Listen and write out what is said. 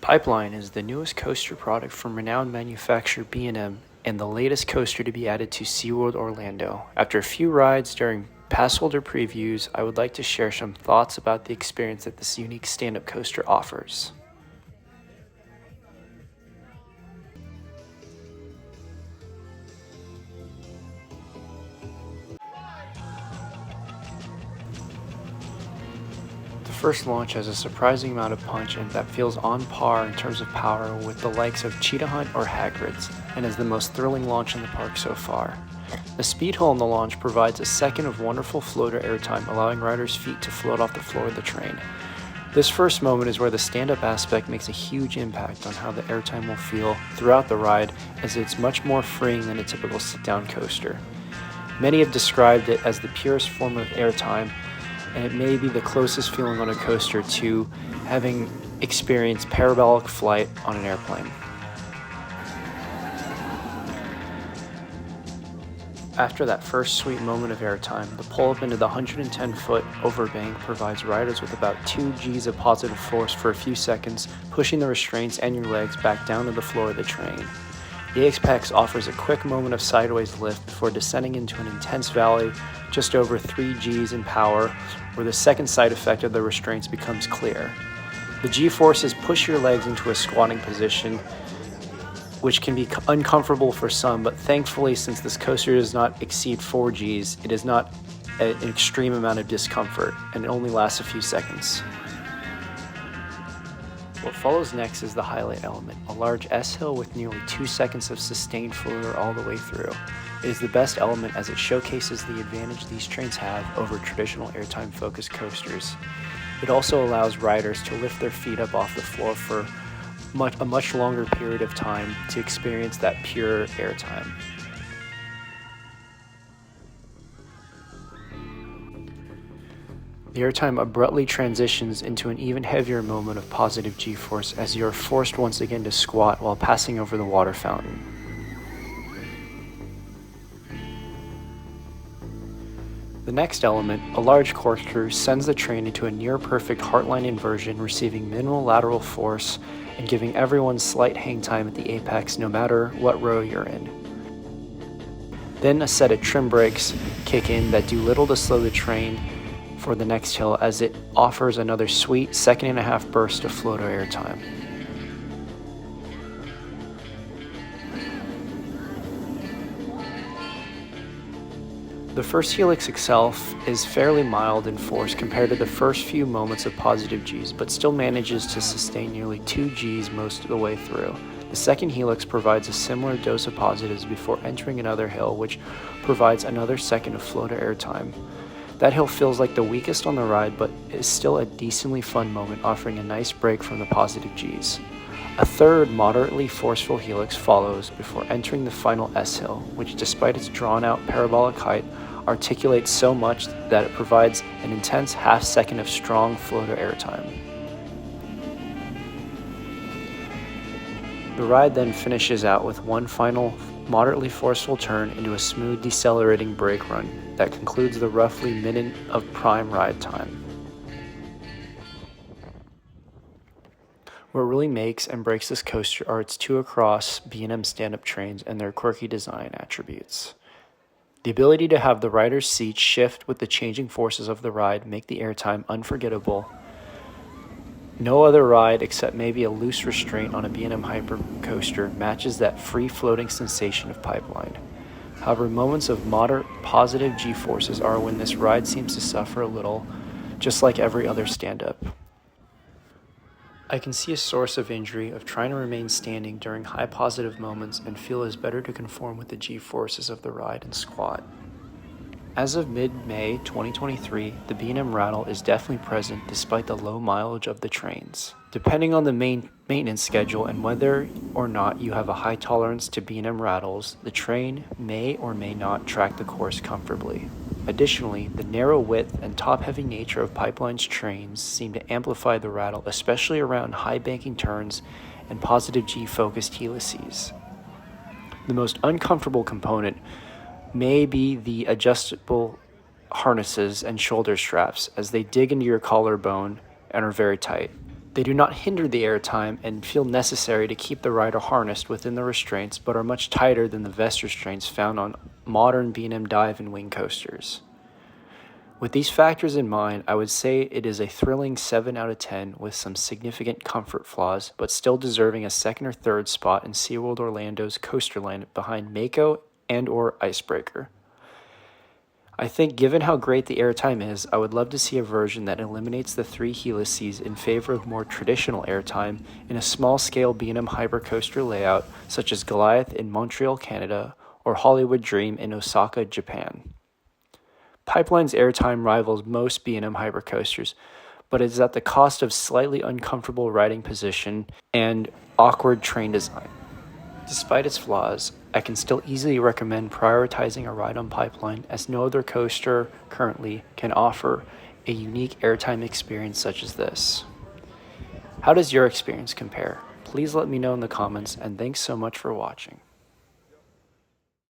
Pipeline is the newest coaster product from renowned manufacturer B&M and the latest coaster to be added to SeaWorld Orlando. After a few rides during pass holder previews, I would like to share some thoughts about the experience that this unique stand-up coaster offers. The first launch has a surprising amount of punch and that feels on par in terms of power with the likes of Cheetah Hunt or Hagrid's, and is the most thrilling launch in the park so far. The speed hole in the launch provides a second of wonderful floater airtime, allowing riders' feet to float off the floor of the train. This first moment is where the stand-up aspect makes a huge impact on how the airtime will feel throughout the ride, as it's much more freeing than a typical sit-down coaster. Many have described it as the purest form of airtime, and it may be the closest feeling on a coaster to having experienced parabolic flight on an airplane. After that first sweet moment of airtime, the pull-up into the 110-foot overbank provides riders with about 2 Gs of positive force for a few seconds, pushing the restraints and your legs back down to the floor of the train. The Apex offers a quick moment of sideways lift before descending into an intense valley just over 3 Gs in power, where the second side effect of the restraints becomes clear. The G-forces push your legs into a squatting position, which can be uncomfortable for some, but thankfully, since this coaster does not exceed 4 Gs, it is not an extreme amount of discomfort, and it only lasts a few seconds. What follows next is the highlight element, a large S-hill with nearly 2 seconds of sustained floater all the way through. It is the best element as it showcases the advantage these trains have over traditional airtime-focused coasters. It also allows riders to lift their feet up off the floor for a much longer period of time to experience that pure airtime. The airtime abruptly transitions into an even heavier moment of positive G-force as you are forced once again to squat while passing over the water fountain. The next element, a large corkscrew, sends the train into a near-perfect heartline inversion, receiving minimal lateral force and giving everyone slight hang time at the apex no matter what row you're in. Then a set of trim brakes kick in that do little to slow the train for the next hill, as it offers another sweet 1.5-second burst of floater airtime. The first helix itself is fairly mild in force compared to the first few moments of positive Gs, but still manages to sustain nearly 2 Gs most of the way through. The second helix provides a similar dose of positives before entering another hill, which provides another second of floater airtime. That hill feels like the weakest on the ride, but is still a decently fun moment, offering a nice break from the positive Gs. A third moderately forceful helix follows before entering the final S-hill, which despite its drawn-out parabolic height, articulates so much that it provides an intense half-second of strong floater airtime. The ride then finishes out with one final moderately forceful turn into a smooth decelerating brake run that concludes the roughly minute of prime ride time. What really makes and breaks this coaster are its 2 across B&M stand-up trains and their quirky design attributes. The ability to have the rider's seats shift with the changing forces of the ride make the airtime unforgettable. No other ride, except maybe a loose restraint on a B&M Hyper coaster, matches that free-floating sensation of Pipeline. However, moments of moderate positive G-forces are when this ride seems to suffer a little, just like every other stand-up. I can see a source of injury of trying to remain standing during high positive moments and feel it is better to conform with the G-forces of the ride and squat. As of mid-May 2023, the B&M rattle is definitely present despite the low mileage of the trains. Depending on the maintenance schedule and whether or not you have a high tolerance to B&M rattles, the train may or may not track the course comfortably. Additionally, the narrow width and top-heavy nature of Pipeline's trains seem to amplify the rattle, especially around high banking turns and positive G-focused helices. The most uncomfortable component may be the adjustable harnesses and shoulder straps, as they dig into your collarbone and are very tight. They do not hinder the airtime and feel necessary to keep the rider harnessed within the restraints, but are much tighter than the vest restraints found on modern B&M dive and wing coasters. With these factors in mind, I would say it is a thrilling 7 out of 10 with some significant comfort flaws, but still deserving a second or third spot in SeaWorld Orlando's coaster line behind Mako and or Icebreaker. I think given how great the airtime is, I would love to see a version that eliminates the 3 helices in favor of more traditional airtime in a small-scale B&M hypercoaster layout such as Goliath in Montreal, Canada, or Hollywood Dream in Osaka, Japan. Pipeline's airtime rivals most B&M hypercoasters, but it is at the cost of slightly uncomfortable riding position and awkward train design. Despite its flaws, I can still easily recommend prioritizing a ride on Pipeline, as no other coaster currently can offer a unique airtime experience such as this. How does your experience compare? Please let me know in the comments, and thanks so much for watching.